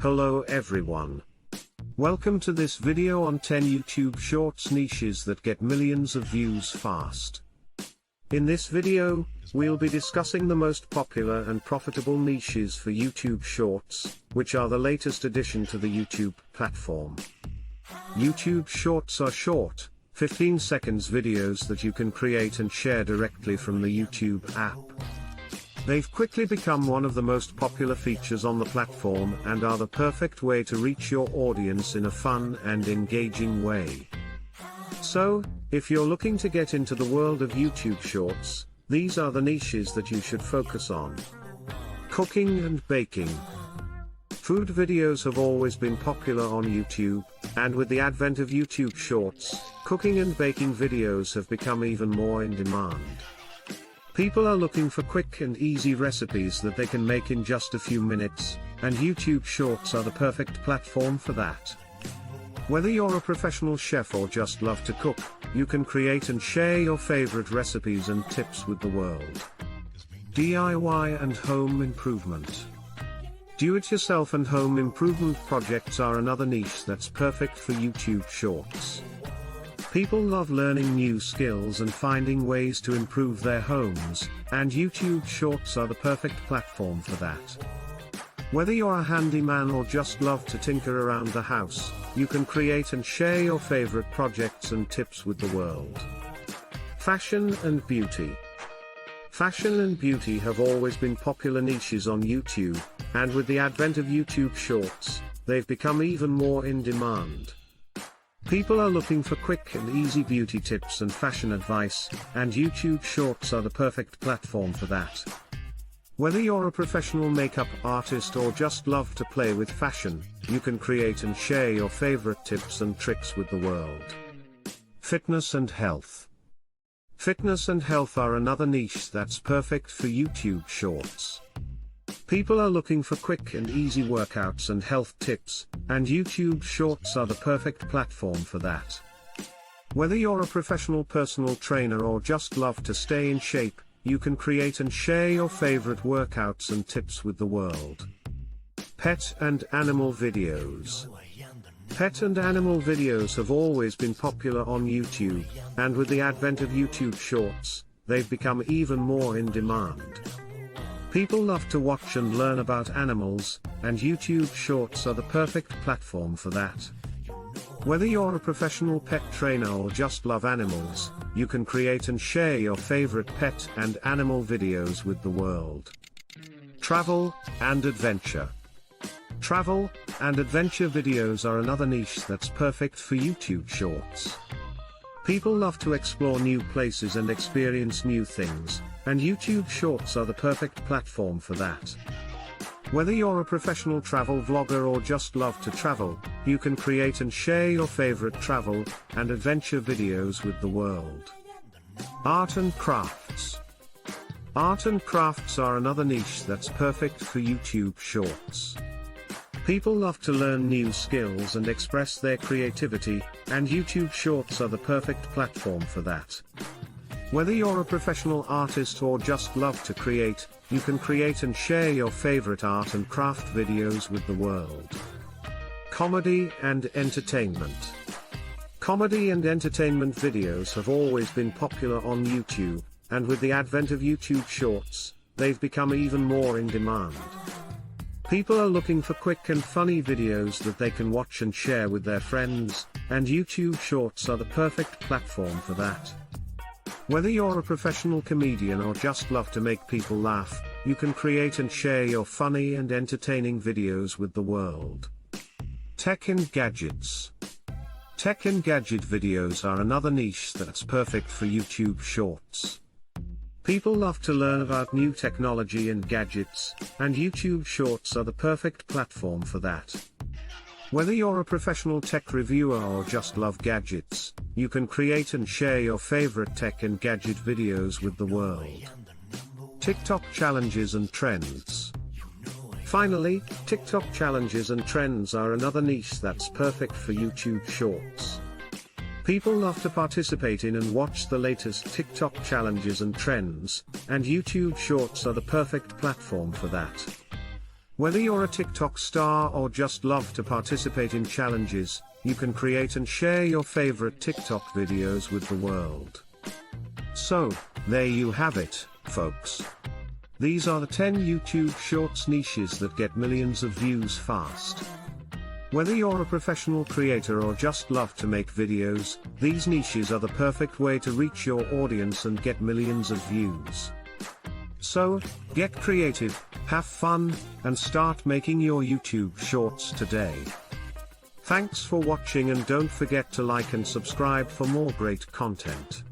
Hello everyone. Welcome to this video on 10 YouTube Shorts niches that get millions of views fast. In this video, we'll be discussing the most popular and profitable niches for YouTube Shorts, which are the latest addition to the YouTube platform. YouTube Shorts are short, 15 seconds videos that you can create and share directly from the YouTube app. They've quickly become one of the most popular features on the platform and are the perfect way to reach your audience in a fun and engaging way. So, if you're looking to get into the world of YouTube Shorts, these are the niches that you should focus on. Cooking and baking. Food videos have always been popular on YouTube, and with the advent of YouTube Shorts, cooking and baking videos have become even more in demand. People are looking for quick and easy recipes that they can make in just a few minutes, and YouTube Shorts are the perfect platform for that. Whether you're a professional chef or just love to cook, you can create and share your favorite recipes and tips with the world. DIY and home improvement. Do-it-yourself and home improvement projects are another niche that's perfect for YouTube Shorts. People love learning new skills and finding ways to improve their homes, and YouTube Shorts are the perfect platform for that. Whether you're a handyman or just love to tinker around the house, you can create and share your favorite projects and tips with the world. Fashion and beauty. Fashion and beauty have always been popular niches on YouTube, and with the advent of YouTube Shorts, they've become even more in demand. People are looking for quick and easy beauty tips and fashion advice, and YouTube Shorts are the perfect platform for that. Whether you're a professional makeup artist or just love to play with fashion, you can create and share your favorite tips and tricks with the world. Fitness and health. Fitness and health are another niche that's perfect for YouTube Shorts. People are looking for quick and easy workouts and health tips, and YouTube Shorts are the perfect platform for that. Whether you're a professional personal trainer or just love to stay in shape, you can create and share your favorite workouts and tips with the world. Pet and animal videos. Pet and animal videos have always been popular on YouTube, and with the advent of YouTube Shorts, they've become even more in demand. People love to watch and learn about animals, and YouTube Shorts are the perfect platform for that. Whether you're a professional pet trainer or just love animals, you can create and share your favorite pet and animal videos with the world. Travel and adventure. Travel and adventure videos are another niche that's perfect for YouTube Shorts. People love to explore new places and experience new things, and YouTube Shorts are the perfect platform for that. Whether you're a professional travel vlogger or just love to travel, you can create and share your favorite travel and adventure videos with the world. Art and crafts. Art and crafts are another niche that's perfect for YouTube Shorts. People love to learn new skills and express their creativity, and YouTube Shorts are the perfect platform for that. Whether you're a professional artist or just love to create, you can create and share your favorite art and craft videos with the world. Comedy and entertainment. Comedy and entertainment videos have always been popular on YouTube, and with the advent of YouTube Shorts, they've become even more in demand. People are looking for quick and funny videos that they can watch and share with their friends, and YouTube Shorts are the perfect platform for that. Whether you're a professional comedian or just love to make people laugh, you can create and share your funny and entertaining videos with the world. Tech and gadgets. Tech and gadget videos are another niche that's perfect for YouTube Shorts. People love to learn about new technology and gadgets, and YouTube Shorts are the perfect platform for that. Whether you're a professional tech reviewer or just love gadgets, you can create and share your favorite tech and gadget videos with the world. TikTok challenges and trends. Finally, TikTok challenges and trends are another niche that's perfect for YouTube Shorts. People love to participate in and watch the latest TikTok challenges and trends, and YouTube Shorts are the perfect platform for that. Whether you're a TikTok star or just love to participate in challenges, you can create and share your favorite TikTok videos with the world. So, there you have it, folks. These are the 10 YouTube Shorts niches that get millions of views fast. Whether you're a professional creator or just love to make videos, these niches are the perfect way to reach your audience and get millions of views. So, get creative, have fun, and start making your YouTube Shorts today. Thanks for watching, and don't forget to like and subscribe for more great content.